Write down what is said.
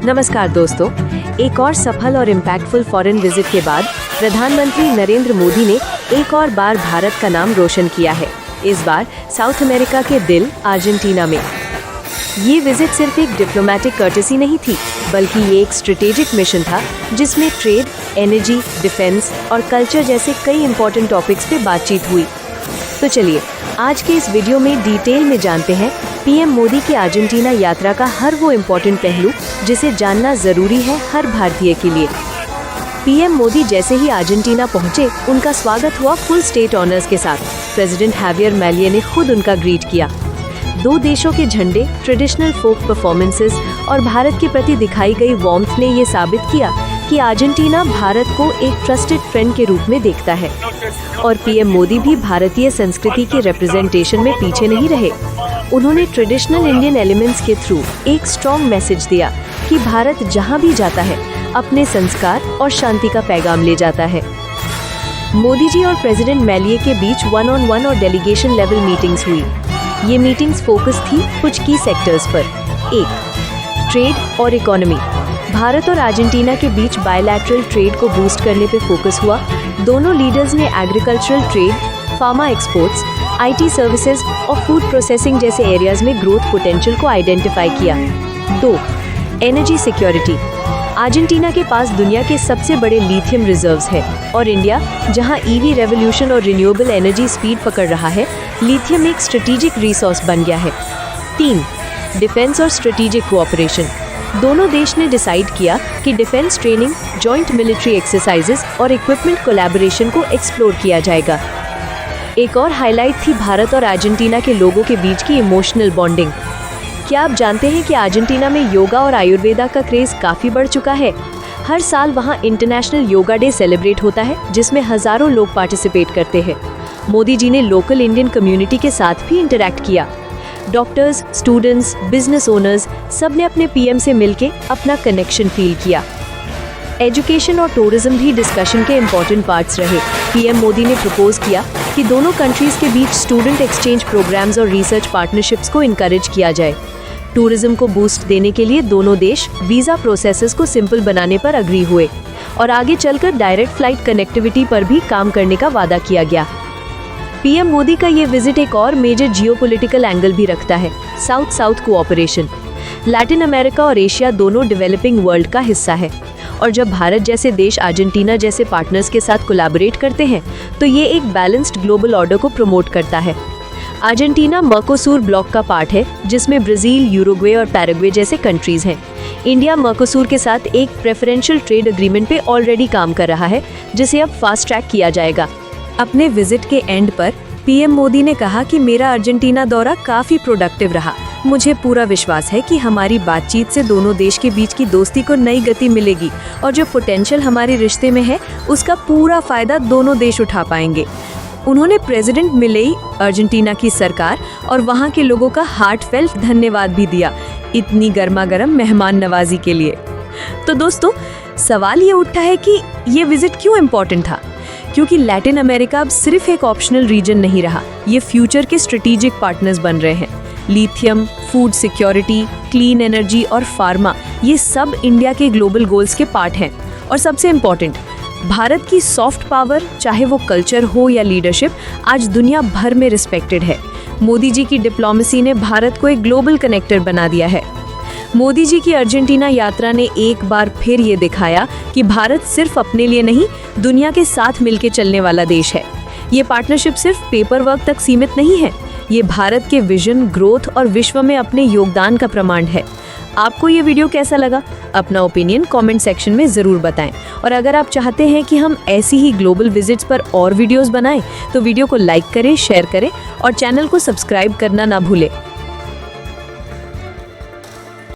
नमस्कार दोस्तों, एक और सफल और इम्पैक्टफुल फॉरेन विजिट के बाद प्रधानमंत्री नरेंद्र मोदी ने एक और बार भारत का नाम रोशन किया है। इस बार साउथ अमेरिका के दिल अर्जेंटीना में। ये विजिट सिर्फ एक डिप्लोमेटिक कर्टेसी नहीं थी, बल्कि ये एक स्ट्रेटेजिक मिशन था जिसमें ट्रेड, एनर्जी, डिफेंस और कल्चर जैसे कई इंपॉर्टेंट टॉपिक्स पे बातचीत हुई। तो चलिए आज के इस वीडियो में डिटेल में जानते हैं पीएम मोदी की अर्जेंटीना यात्रा का हर वो इम्पोर्टेंट पहलू जिसे जानना जरूरी है हर भारतीय के लिए। पीएम मोदी जैसे ही अर्जेंटीना पहुंचे, उनका स्वागत हुआ फुल स्टेट ऑनर्स के साथ। प्रेसिडेंट हैवियर मैलिये ने खुद उनका ग्रीट किया। दो देशों के झंडे, ट्रेडिशनल फोक परफॉर्मेंसेस और भारत के प्रति दिखाई गई वार्मथ ने ये साबित किया कि अर्जेंटीना भारत को एक ट्रस्टेड फ्रेंड के रूप में देखता है। और पीएम मोदी भी भारतीय संस्कृति के रिप्रेजेंटेशन में पीछे नहीं रहे। उन्होंने ट्रेडिशनल इंडियन एलिमेंट्स के थ्रू एक स्ट्रॉन्ग मैसेज दिया कि भारत जहां भी जाता है अपने संस्कार और शांति का पैगाम ले जाता है। मोदी जी और प्रेसिडेंट मैलिये के बीच 1-on-1 और डेलीगेशन लेवल मीटिंग्स हुई। ये मीटिंग्स फोकस थी कुछ की सेक्टर्स पर। 1. ट्रेड और इकोनॉमी। भारत और अर्जेंटीना के बीच बायलैटरल ट्रेड को बूस्ट करने पे फोकस हुआ। दोनों लीडर्स ने agricultural trade, pharma exports, IT services और फूड प्रोसेसिंग जैसे एरियाज में ग्रोथ पोटेंशियल को आइडेंटिफाई किया। 2. Energy security. अर्जेंटीना के पास दुनिया के सबसे बड़े लिथियम रिजर्व्स है और इंडिया, जहां ईवी रेवोल्यूशन और रिन्यूएबल एनर्जी स्पीड पकड़ रहा है, लिथियम एक स्ट्रेटेजिक रिसोर्स बन गया है। 3. डिफेंस और स्ट्रेटेजिक कोऑपरेशन। दोनों देश ने डिसाइड किया कि defence training, joint military exercises और इक्विपमेंट कोलैबोरेशन को एक्सप्लोर किया जाएगा। एक और हाईलाइट थी भारत और अर्जेंटीना के लोगों के बीच की इमोशनल बॉन्डिंग। क्या आप जानते हैं कि अर्जेंटीना में योगा और आयुर्वेदा का क्रेज काफी बढ़ चुका है? हर साल वहां इंटरनेशनल योगा डे सेलिब्रेट होता है, जिसमें हजारों लोग पार्टिसिपेट करते हैं। मोदी जी ने लोकल इंडियन कम्युनिटी के साथ भी इंटरैक्ट किया। डॉक्टर्स, स्टूडेंट्स, बिजनेस ओनर्स सब ने अपने पीएम से मिलके अपना कनेक्शन फील किया। एजुकेशन और टूरिज्म भी डिस्कशन के इम्पोर्टेंट पार्ट्स रहे। पीएम मोदी ने प्रपोज किया कि दोनों कंट्रीज के बीच स्टूडेंट एक्सचेंज प्रोग्राम्स और रिसर्च पार्टनरशिप्स को इनकरेज किया जाए। टूरिज्म को बूस्ट देने के लिए दोनों देश वीजा प्रोसेसेस को सिंपल बनाने पर अग्री हुए और आगे चलकर डायरेक्ट फ्लाइट कनेक्टिविटी पर भी काम करने का वादा किया गया। पीएम मोदी का ये विजिट एक और मेजर जियोपॉलिटिकल एंगल भी रखता है, south south cooperation. Latin America और एशिया दोनों डेवलपिंग वर्ल्ड का हिस्सा है और जब भारत जैसे देश अर्जेंटीना जैसे पार्टनर्स के साथ कोलैबोरेट करते हैं तो ये एक बैलेंस्ड ग्लोबल ऑर्डर को प्रमोट करता है। अर्जेंटीना मर्कोसूर ब्लॉक का पार्ट है, जिसमें ब्राजील, यूरुग्वे और पैराग्वे जैसे कंट्रीज हैं। इंडिया मर्कोसूर के साथ एक प्रेफरेंशियल ट्रेड एग्रीमेंट पे ऑलरेडी काम कर रहा है, जिसे अब फास्ट ट्रैक किया जाएगा। अपने विजिट के एंड पर पीएम मोदी ने कहा कि मेरा अर्जेंटीना दौरा काफी प्रोडक्टिव रहा। मुझे पूरा विश्वास है कि हमारी बातचीत से दोनों देश के बीच की दोस्ती को नई गति मिलेगी और जो पोटेंशियल हमारे रिश्ते में है उसका पूरा फायदा दोनों देश उठा पाएंगे। उन्होंने प्रेसिडेंट मिलेई, अर्जेंटीना की सरकार और वहां के लोगों का हार्टफेल्ट धन्यवाद भी दिया इतनी गर्मागर्म मेहमान नवाजी के लिए। तो दोस्तों, सवाल ये उठता है कि ये विजिट क्यों इम्पोर्टेंट था? क्योंकि लैटिन अमेरिका अब सिर्फ एक ऑप्शनल रीजन नहीं रहा, ये फ्यूचर के स्ट्रेटेजिक पार्टनर्स बन रहे हैं। Lithium, food security, clean energy और फार्मा, ये सब इंडिया के ग्लोबल गोल्स के पार्ट हैं। और सबसे इम्पोर्टेंट, भारत की सॉफ्ट पावर, चाहे वो कल्चर हो या लीडरशिप, आज दुनिया भर में रिस्पेक्टेड है। मोदी जी की डिप्लोमेसी ने भारत को एक ग्लोबल कनेक्टर बना दिया है। मोदी जी की अर्जेंटीना यात्रा ने एक बार फिर ये दिखाया कि भारत सिर्फ अपने लिए नहीं, दुनिया के साथ मिलकर चलने वाला देश है। ये पार्टनरशिप सिर्फ पेपर वर्क तक सीमित नहीं है, ये भारत के विजन, ग्रोथ और विश्व में अपने योगदान का प्रमाण है। आपको ये वीडियो कैसा लगा? अपना ओपिनियन कमेंट सेक्शन में ज़रूर बताएं। और अगर आप चाहते हैं कि हम ऐसी ही ग्लोबल विजिट्स पर और वीडियोस बनाएं, तो वीडियो को लाइक करें, शेयर करें और चैनल को सब्सक्राइब करना ना भूलें।